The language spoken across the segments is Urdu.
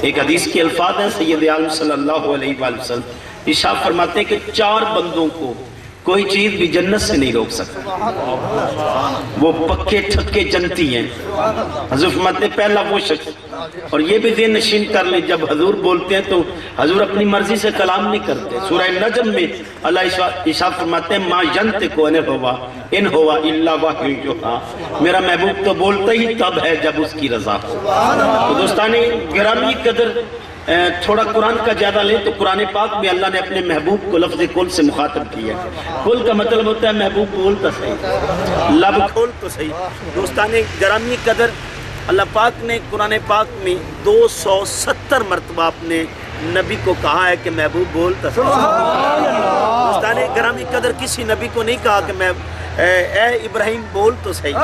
ایک حدیث کے الفاظ ہیں سید عالم صلی اللہ علیہ وآلہ وسلم ارشاد فرماتے ہیں کہ 4 بندوں کو کوئی چیز بھی جنت سے نہیں روک سکتا، وہ پکے ٹھکے جنتی ہیں۔ حضور فرماتے ہیں پہلا وہ شخص، اور یہ بھی ذہن نشین کر لیں جب حضور بولتے ہیں تو حضور اپنی مرضی سے کلام نہیں کرتے۔ سورہ نجم میں اللہ ارشاد فرماتے ہیں ما ینطق عن الہوا ان ہوا الا وحی یوحی، میرا محبوب تو بولتا ہی تب ہے جب اس کی رضا ہو۔ تو دوستان گرامی قدر تھوڑا قرآن کا زیادہ لیں تو قرآن پاک میں اللہ نے اپنے محبوب کو لفظ کل سے مخاطب کیا ہے۔ کل کا مطلب ہوتا ہے محبوب بول تو صحیح، لب کھول تو صحیح۔ دوستان گرامی قدر اللہ پاک نے قرآن پاک میں 270 مرتبہ اپنے نبی کو کہا ہے کہ محبوب بول تو صحیح۔ دوستان گرامی قدر کسی نبی کو نہیں کہا کہ میں اے ابراہیم بول تو صحیح،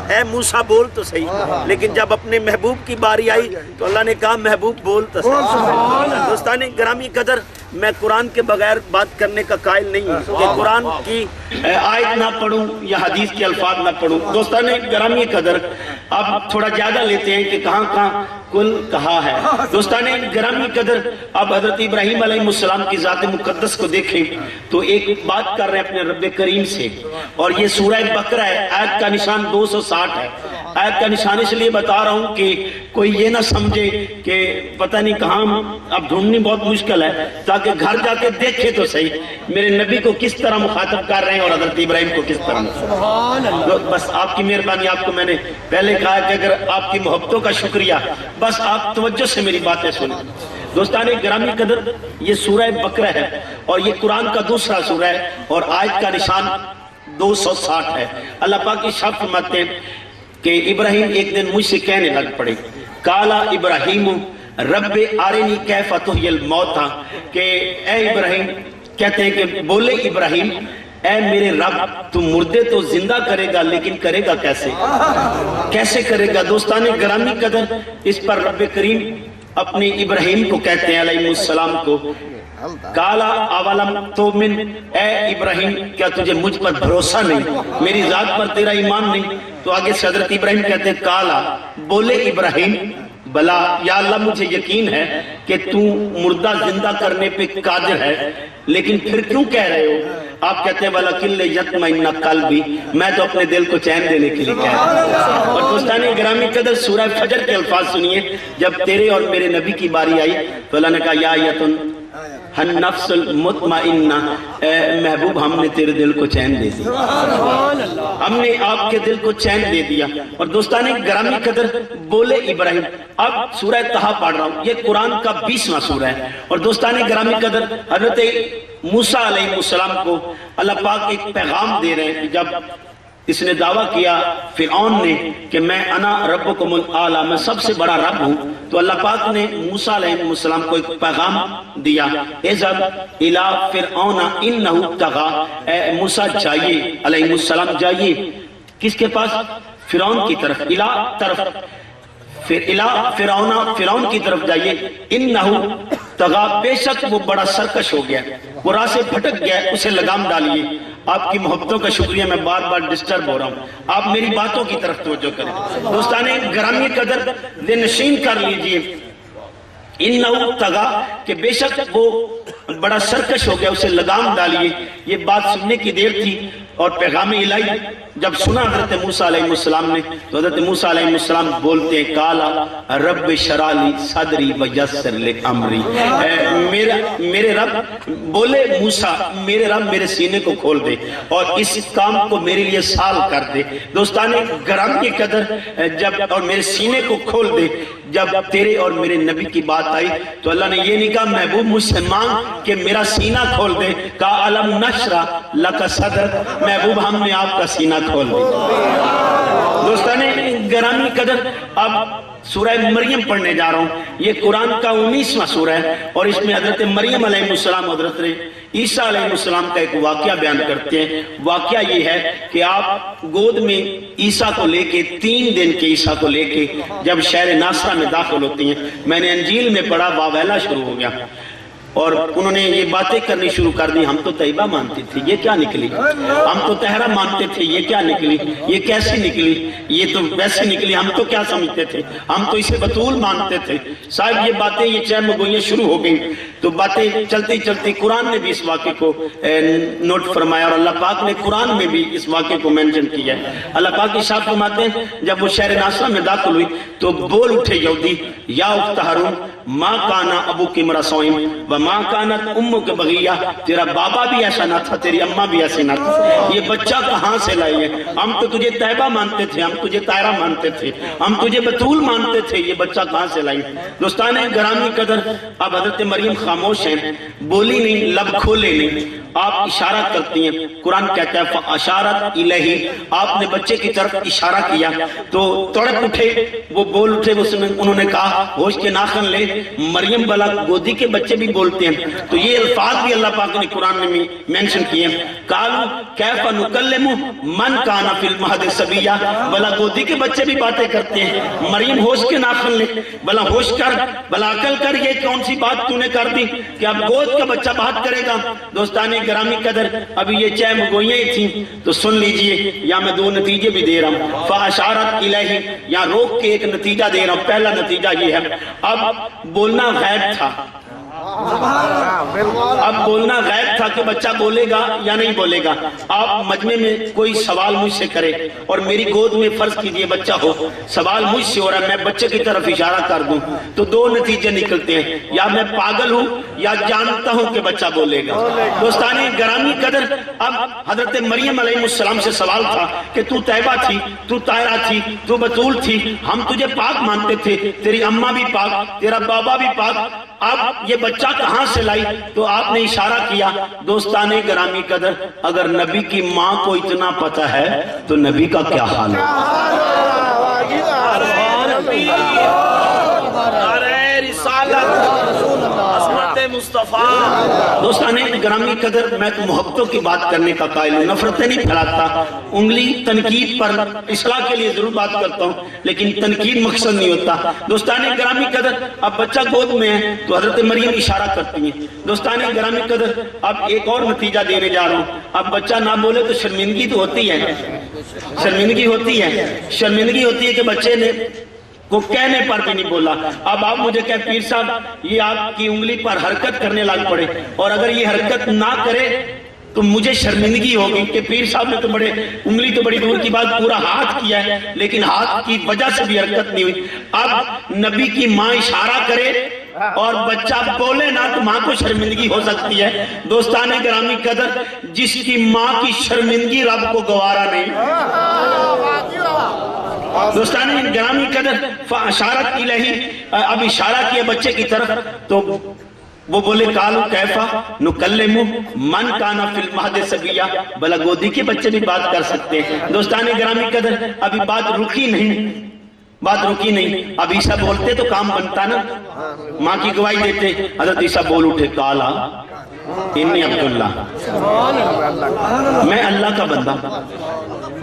اے موسیٰ بول تو صحیح، لیکن جب اپنے محبوب کی باری آئی تو اللہ نے کہا محبوب بول تو صحیح۔ دوستان گرامی قدر میں قرآن کے بغیر بات کرنے کا قائل نہیں ہوں کہ قرآن کی آیت نہ پڑھوں یا حدیث کے الفاظ نہ پڑھوں۔ دوستان گرامی قدر اب تھوڑا زیادہ لیتے ہیں کہ کہاں کہاں کل کہا ہے۔ دوستان گرامی قدر اب حضرت ابراہیم علیہ السلام کی ذات مقدس کو دیکھیں تو ایک بات کر رہے ہیں اپنے رب کریم سے، اور یہ سورہ بقرہ ہے، آیت کا نشان 260 ہے۔ آیت کا نشان اس لیے بتا رہا ہوں کہ کوئی یہ نہ سمجھے کہ پتہ نہیں کہاں، اب ڈھونڈنی بہت مشکل ہے، تاکہ گھر جا کے دیکھے تو صحیح میرے نبی کو کس طرح مخاطب کر رہے ہیں اور حضرت ابراہیم کو کس طرح۔ بس آپ کی مہربانی، آپ کو میں نے پہلے کہا کہ اگر آپ کی محبتوں کا شکریہ، بس آپ توجہ سے میری باتیں سنیں۔ دوستان گرامی قدر یہ سورہ بقرہ ہے اور یہ قرآن کا دوسرا سورہ ہے اور آیت کا نشان 260 ہے۔ اللہ پاک ارشاد فرماتے ہیں کہ ابراہیم ایک دن مجھ سے کہنے لگ پڑے، کالا ابراہیم رب آرینی کیف تحیی الموتى، کہ اے ابراہیم، کہتے ہیں کہ بولے ابراہیم اے میرے رب تو مردے تو زندہ کرے گا لیکن کرے گا کیسے؟ کیسے کرے گا؟ دوستان گرامی قدر اس پر رب کریم اپنی ابراہیم کو کہتے ہیں علیہ السلام کو، کالا اولم تؤمن، اے ابراہیم کیا تجھے مجھ پر بھروسہ نہیں، میری ذات پر تیرا ایمان نہیں؟ تو آگے سے حضرت ابراہیم کہتے ہیں کالا، بولے ابراہیم بلا یا اللہ مجھے یقین ہے کہ تو مردہ زندہ کرنے پہ قادر ہے، لیکن پھر کیوں کہہ رہے ہو؟ آپ کہتے ہیں وَلَكِنْ لِيَطْمَئِنَّ قَلْبِي، میں تو اپنے دل کو چین دینے کے لیے کہہ رہا ہوں۔ اور دوستان گرامی قدر سورہ فجر کے الفاظ سنیے، جب تیرے اور میرے نبی کی باری آئی تو اللہ نے کہا یا ایتن النفس المطمئنہ، اے محبوب ہم نے تیرے دل کو چین دے دیا، ہم نے آپ کے دل کو چین دے دیا۔ اور دوستان گرامی قدر بولے ابراہیم، اب سورہ طہ پڑھ رہا ہوں، یہ قرآن کا 20واں سورہ ہے۔ اور دوستان گرامی قدر حضرت موسیٰ علیہ السلام کو اللہ پاک ایک پیغام دے رہے ہیں کہ جب اس نے دعویٰ کیا فرعون نے کہ میں انا ربکم الاعلی، میں سب سے بڑا رب ہوں، تو اللہ پاک نے موسیٰ علیہ السلام کو ایک پیغام دیا، اذهب الى فرعون انہ طغی، اے موسیٰ جائیے، علیہ السلام جائیے کس کے پاس؟ فرعون کی طرف، الہ طرف، فرعون کی طرف جائیے، انہو طغی، بے شک وہ بڑا سرکش ہو گیا، وہ راہ سے بھٹک گیا، اسے لگام ڈالیے۔ آپ کی محبتوں کا شکریہ، میں بار بار ڈسٹرب ہو رہا ہوں، آپ میری باتوں کی طرف توجہ کریں۔ دوستان گرامی قدر ذہن نشین کر لیجئے، انہو طغی، کہ بے شک وہ بڑا سرکش ہو گیا، اسے لگام ڈالیے۔ یہ بات سننے کی دیر تھی اور پیغام الہی جب سنا حضرت موسیٰ علیہ السلام نے تو حضرت موسیٰ علیہ السلام بولتے ہیں کالا رب اشرح لی صدری ویسر لی امری، میرے رب بولے موسیٰ میرے رب میرے سینے کو کھول دے اور اس کام کو میرے لیے سال کر دے۔ دوستان گرامی کی قدر جب اور میرے سینے کو کھول دے، جب تیرے اور میرے نبی کی بات آئی تو اللہ نے یہ نہیں کہا محبوب مجھ سے مانگ کہ میرا سینہ کھول دے، کہا الم نشرح لک صدرک، محبوب ہم نے آپ کا سینہ کھول دیا۔ دوستان گرامی قدر اب سورہ مریم پڑھنے جا رہا ہوں، یہ قرآن کا 19واں سورہ ہے اور اس میں حضرت مریم علیہ السلام حضرت عیسیٰ علیہ السلام کا ایک واقعہ بیان کرتے ہیں۔ واقعہ یہ ہے کہ آپ گود میں عیسیٰ کو لے کے 3 دن کے عیسیٰ کو لے کے جب شہر ناصرہ میں داخل ہوتی ہیں، میں نے انجیل میں پڑھا واویلا شروع ہو گیا اور انہوں نے یہ باتیں کرنی شروع کر دی، ہم تو طیبہ مانتے تھے، یہ کیا نکلی؟ ہم تو طہرہ مانتے تھے، یہ کیا نکلی؟ یہ کیسی نکلی؟ یہ تو ویسے نکلی، ہم تو کیا سمجھتے تھے؟ ہم تو اسے بطول مانتے تھے۔ صاحب یہ باتیں، یہ چہم گوئیاں شروع ہو گئیں، تو باتیں چلتی چلتی قرآن نے بھی اس واقعے کو نوٹ فرمایا، اور اللہ پاک نے قرآن میں بھی اس واقعے کو مینشن کیا ہے۔ اللہ پاک ارشاد فرماتے ہیں جب وہ شہر ناصرہ میں داخل ہوئی تو بول اٹھے یہودی، یا اخت ہارون ما کانا ابوک امرأ سوء وما کانت امک بغیہ، تیرا بابا بھی ایسا نہ تھا، تیری اماں بھی ایسے نہ تھا، یہ بچہ کہاں سے لائی ہے؟ ہم تو تجھے طیبہ مانتے تھے، ہم تجھے طاہرہ مانتے تھے، ہم تجھے بطول مانتے تھے، یہ بچہ کہاں سے لائی؟ دوستان گرامی قدر، اب حضرت مریم خاموش ہیں، بولی نہیں، لب کھولے نہیں، آپ اشارہ کرتی ہیں۔ قرآن کہتا ہے فَأَشَارَتْ إِلَيْهِ، آپ نے بچے کی طرف اشارہ کیا تو تڑپ اٹھے، وہ بول اٹھے، انہوں نے کہا ہوش کے ناخن لے، مریم بلا گودی کے بچے بھی بولتے ہیں، تو یہ الفاظ بھی اللہ پاک نے قرآن میں مینشن کیے ہیں۔ قَالُوا كَيْفَ نُكَلِّمُ مَنْ كَانَ فِي الْمَهْدِ صَبِيًّا، بلا گودی کے بچے بھی باتیں کرتے ہیں۔ مریم ہوش کے ناخن لے، بلا ہوش کر، بلا عقل کر، یہ کون سی بات تو نے کر دی کہ اب گود کا بچہ بات کرے گا؟ دوستان گرامی قدر، ابھی یہ چہم گوئیاں ہی تھیں، تو سن لیجئے، یا میں دو نتیجے بھی دے رہا ہوں۔ فَأَشَارَتْ إِلَيْهِ، یا روک کے ایک نتیجہ دے رہا ہوں۔ پہلا نتیجہ یہ ہے، اب بولنا غیب تھا، اب بولنا غیب تھا کہ بچہ بولے گا یا نہیں بولے گا۔ آپ مجمع میں کوئی سوال مجھ سے کرے اور میری گود میں فرض کیجئے بچہ ہو، سوال مجھ سے ہو رہا ہے، میں بچے کی طرف اشارہ کر دوں تو دو نتیجے نکلتے ہیں، یا میں پاگل ہوں یا جانتا ہوں کہ بچہ بولے گا۔ دوستان گرامی قدر، اب حضرت مریم علیہ السلام سے سوال تھا کہ تو طیبہ تھی، تو طاہرہ تھی، تو بطول تھی، ہم تجھے پاک مانتے تھے، تیری اماں بھی پاک، تیرا بابا بھی پاک، اب یہ بچہ کہاں سے لائی؟ تو آپ نے اشارہ کیا۔ دوستان گرامی قدر، اگر نبی کی ماں کو اتنا پتہ ہے تو نبی کا کیا حال ہے؟ دوستان گرامی قدر، میں تو محبتوں کی بات کرنے کا قائل ہوں، نفرتیں نہیں پھیلاتا، انگلی تنقید پر اصلاح کے لیے ضرور بات کرتا ہوں، لیکن تنقید مقصد نہیں ہوتا۔ دوستان گرامی قدر، اب بچہ گود میں ہے تو حضرت مریم اشارہ کرتی ہیں۔ دوستان گرامی قدر، اب ایک اور نتیجہ دینے جا رہا ہوں۔ اب بچہ نہ بولے تو شرمندگی تو ہوتی ہے، شرمندگی ہوتی ہے، شرمندگی ہوتی ہے کہ بچے نے کو کہنے پر بھی نہیں بولا۔ اب آپ مجھے کہ پیر صاحب یہ آپ کی انگلی پر حرکت کرنے لگ پڑے، اور اگر یہ حرکت نہ کرے تو مجھے شرمندگی ہوگی کہ پیر صاحب نے تو بڑے انگلی تو بڑی دور کی بات پورا ہاتھ کیا ہے، لیکن ہاتھ کی وجہ سے بھی حرکت نہیں ہوئی۔ اب نبی کی ماں اشارہ کرے اور بچہ بولے نہ تو ماں کو شرمندگی ہو سکتی ہے۔ دوستان گرامی قدر، جس کی ماں کی شرمندگی رب کو گوارا نہیں۔ دوستان گرامی قدر، فاشارت الہی، اب اشارہ کیا بچے کی طرف تو وہ بولے قالوا کیفا نکلم من کانا فی المہد صبیا، بلا گودی کے بچے بھی بات کر سکتے ہیں۔ دوستان گرامی قدر، ابھی بات رکی نہیں، بات رکی نہیں، اب عیسیٰ بولتے تو کام بنتا نا، ماں کی گواہی دیتے۔ حضرت عیسیٰ بول اٹھے قالا انی عبداللہ، میں اللہ کا بندہ،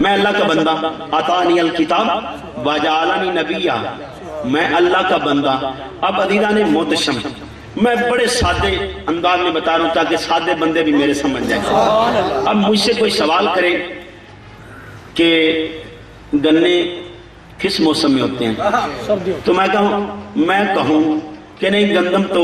میں اللہ کا بندہ، آتانی الکتاب وجعلنی نبیہ، میں اللہ کا بندہ۔ اب عزیزان محتشم، میں بڑے سادے انداز میں بتا رہا ہوں تاکہ سادے بندے بھی میرے سمجھ جائیں۔ اب مجھ سے کوئی سوال کرے کہ گنے کس موسم میں ہوتے ہیں تو میں کہوں کہ نہیں، گندم تو